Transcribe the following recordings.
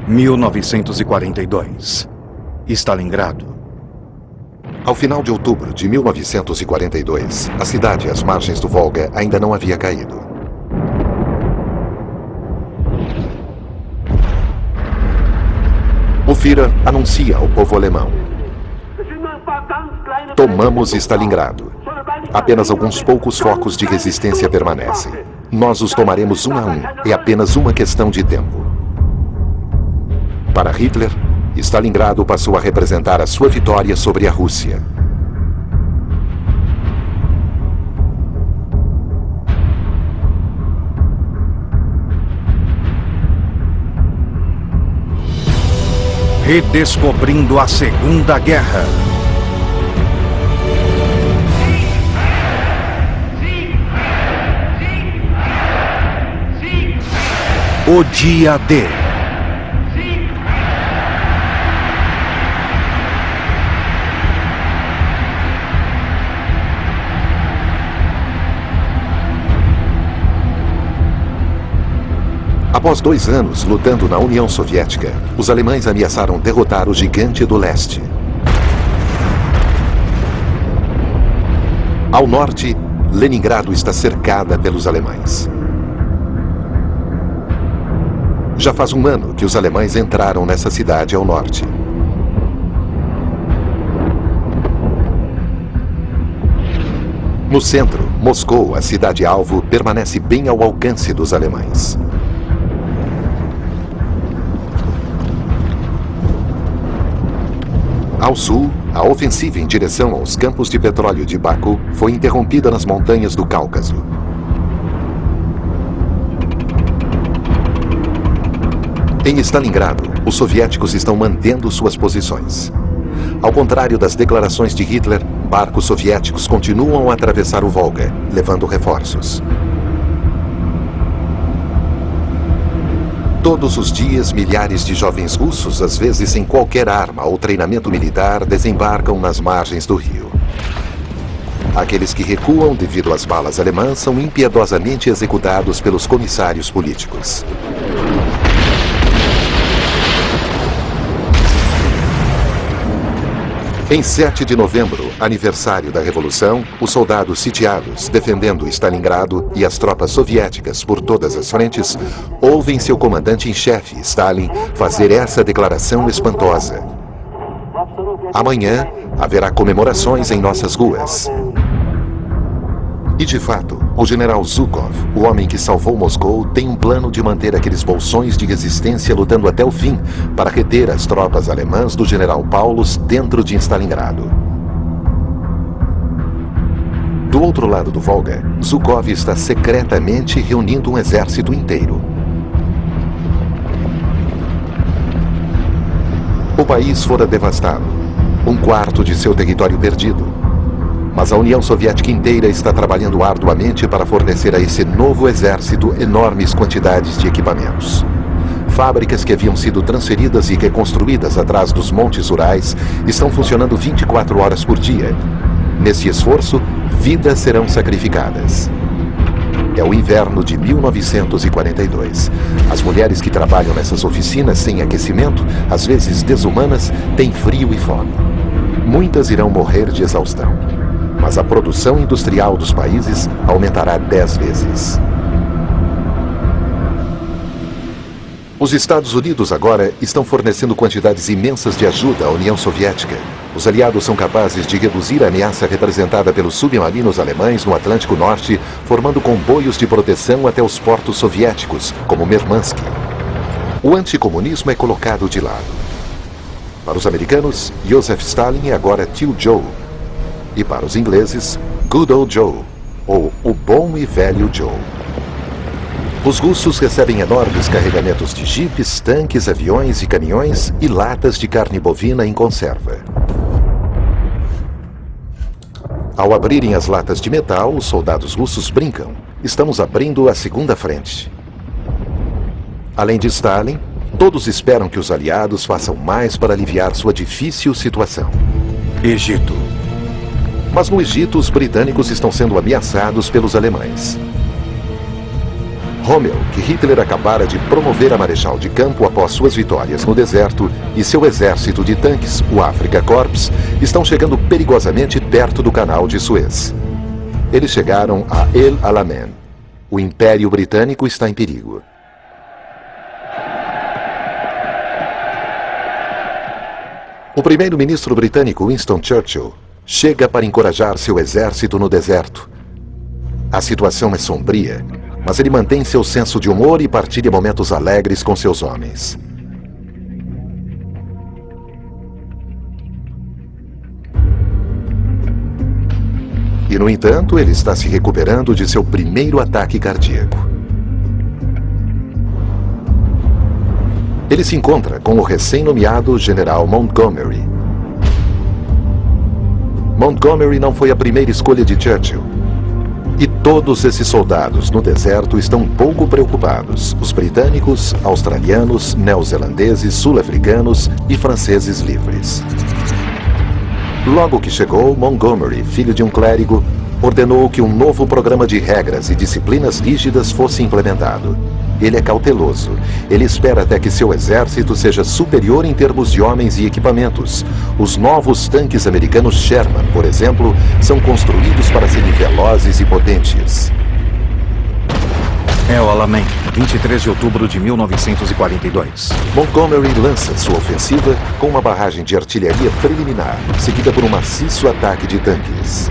1942. Stalingrado. Ao final de outubro de 1942, a cidade às margens do Volga ainda não havia caído. O Führer anuncia ao povo alemão: tomamos Stalingrado. Apenas alguns poucos focos de resistência permanecem. Nós os tomaremos um a um. É apenas uma questão de tempo. Para Hitler, Stalingrado passou a representar a sua vitória sobre a Rússia. Redescobrindo a Segunda Guerra. O dia D. Após 2 anos lutando na União Soviética, os alemães ameaçaram derrotar o Gigante do Leste. Ao norte, Leningrado está cercada pelos alemães. Já faz um ano que os alemães entraram nessa cidade ao norte. No centro, Moscou, a cidade-alvo, permanece bem ao alcance dos alemães. Ao sul, a ofensiva em direção aos campos de petróleo de Baku foi interrompida nas montanhas do Cáucaso. Em Stalingrado, os soviéticos estão mantendo suas posições. Ao contrário das declarações de Hitler, barcos soviéticos continuam a atravessar o Volga, levando reforços. Todos os dias, milhares de jovens russos, às vezes sem qualquer arma ou treinamento militar, desembarcam nas margens do rio. Aqueles que recuam devido às balas alemãs são impiedosamente executados pelos comissários políticos. Em 7 de novembro, aniversário da Revolução, os soldados sitiados, defendendo Stalingrado e as tropas soviéticas por todas as frentes, ouvem seu comandante-em-chefe, Stalin, fazer essa declaração espantosa: amanhã haverá comemorações em nossas ruas. E de fato, o general Zhukov, o homem que salvou Moscou, tem um plano de manter aqueles bolsões de resistência lutando até o fim para reter as tropas alemãs do general Paulus dentro de Stalingrado. Do outro lado do Volga, Zhukov está secretamente reunindo um exército inteiro. O país fora devastado, 1/4 de seu território perdido. Mas a União Soviética inteira está trabalhando arduamente para fornecer a esse novo exército enormes quantidades de equipamentos. Fábricas que haviam sido transferidas e reconstruídas atrás dos montes Urais estão funcionando 24 horas por dia. Nesse esforço, vidas serão sacrificadas. É o inverno de 1942. As mulheres que trabalham nessas oficinas sem aquecimento, às vezes desumanas, têm frio e fome. Muitas irão morrer de exaustão. Mas a produção industrial dos países aumentará 10 vezes. Os Estados Unidos agora estão fornecendo quantidades imensas de ajuda à União Soviética. Os aliados são capazes de reduzir a ameaça representada pelos submarinos alemães no Atlântico Norte, formando comboios de proteção até os portos soviéticos, como Murmansk. O anticomunismo é colocado de lado. Para os americanos, Joseph Stalin é agora Tio Joe. E para os ingleses, Good Old Joe, ou o bom e velho Joe. Os russos recebem enormes carregamentos de jipes, tanques, aviões e caminhões e latas de carne bovina em conserva. Ao abrirem as latas de metal, os soldados russos brincam: estamos abrindo a segunda frente. Além de Stalin, todos esperam que os aliados façam mais para aliviar sua difícil situação. Egito. Mas no Egito, os britânicos estão sendo ameaçados pelos alemães. Rommel, que Hitler acabara de promover a marechal de campo após suas vitórias no deserto, e seu exército de tanques, o Afrika Korps, estão chegando perigosamente perto do canal de Suez. Eles chegaram a El Alamein. O Império Britânico está em perigo. O primeiro-ministro britânico Winston Churchill chega para encorajar seu exército no deserto. A situação é sombria, mas ele mantém seu senso de humor e partilha momentos alegres com seus homens. E, no entanto, ele está se recuperando de seu primeiro ataque cardíaco. Ele se encontra com o recém-nomeado General Montgomery. Montgomery não foi a primeira escolha de Churchill. E todos esses soldados no deserto estão um pouco preocupados. Os britânicos, australianos, neozelandeses, sul-africanos e franceses livres. Logo que chegou, Montgomery, filho de um clérigo, ordenou que um novo programa de regras e disciplinas rígidas fosse implementado. Ele é cauteloso. Ele espera até que seu exército seja superior em termos de homens e equipamentos. Os novos tanques americanos Sherman, por exemplo, são construídos para serem velozes e potentes. El Alamein, 23 de outubro de 1942. Montgomery lança sua ofensiva com uma barragem de artilharia preliminar, seguida por um maciço ataque de tanques.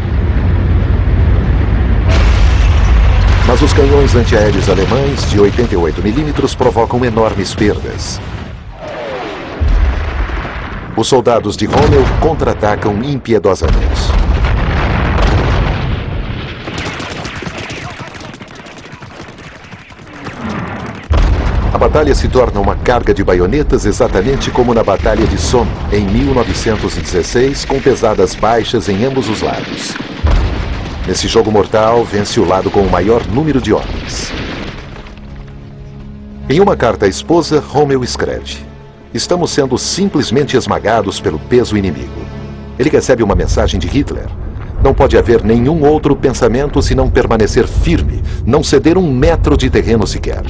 Mas os canhões antiaéreos alemães de 88 mm provocam enormes perdas. Os soldados de Rommel contra-atacam impiedosamente. A batalha se torna uma carga de baionetas exatamente como na Batalha de Somme, em 1916, com pesadas baixas em ambos os lados. Nesse jogo mortal, vence o lado com o maior número de homens. Em uma carta à esposa, Rommel escreve: "Estamos sendo simplesmente esmagados pelo peso inimigo." Ele recebe uma mensagem de Hitler. Não pode haver nenhum outro pensamento senão permanecer firme, não ceder 1 metro de terreno sequer.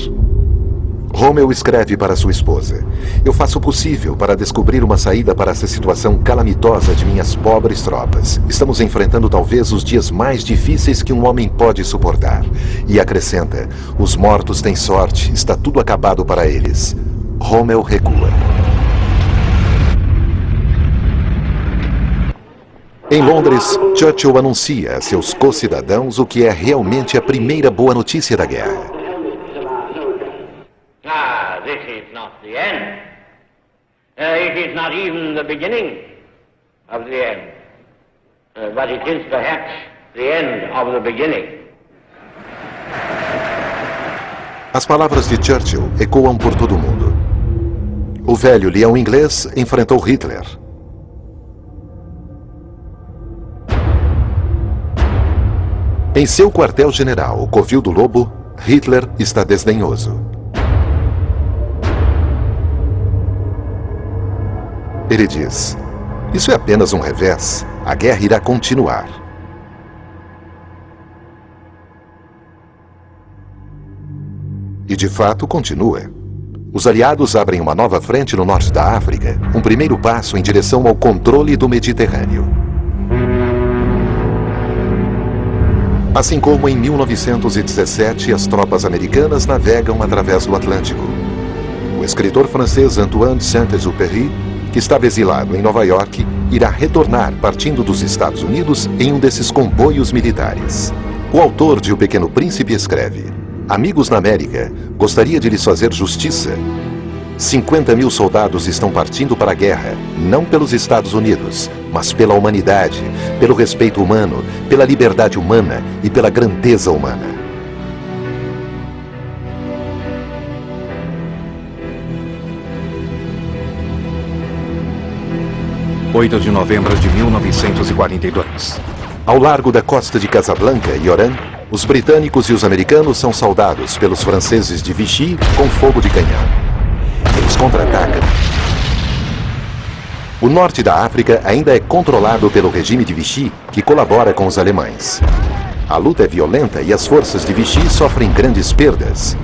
Rommel escreve para sua esposa: "Eu faço o possível para descobrir uma saída para essa situação calamitosa de minhas pobres tropas. Estamos enfrentando talvez os dias mais difíceis que um homem pode suportar." E acrescenta: "Os mortos têm sorte, está tudo acabado para eles." Rommel recua. Em Londres, Churchill anuncia a seus co-cidadãos o que é realmente a primeira boa notícia da guerra. This is not the end. It is not even the beginning of the end. But it is perhaps the end of the beginning. As palavras de Churchill ecoam por todo o mundo. O velho leão inglês enfrentou Hitler. Em seu quartel-general, o covil do lobo, Hitler está desdenhoso. Ele diz: "Isso é apenas um revés. A guerra irá continuar." E de fato continua. Os aliados abrem uma nova frente no norte da África, um primeiro passo em direção ao controle do Mediterrâneo. Assim como em 1917 as tropas americanas navegam através do Atlântico. O escritor francês Antoine de Saint-Exupéry, que estava exilado em Nova York, irá retornar partindo dos Estados Unidos em um desses comboios militares. O autor de O Pequeno Príncipe escreve: "Amigos na América, gostaria de lhes fazer justiça. 50.000 soldados estão partindo para a guerra, não pelos Estados Unidos, mas pela humanidade, pelo respeito humano, pela liberdade humana e pela grandeza humana." 8 de novembro de 1942. Ao largo da costa de Casablanca e Oran, os britânicos e os americanos são saudados pelos franceses de Vichy com fogo de canhão. Eles contra-atacam. O norte da África ainda é controlado pelo regime de Vichy, que colabora com os alemães. A luta é violenta e as forças de Vichy sofrem grandes perdas.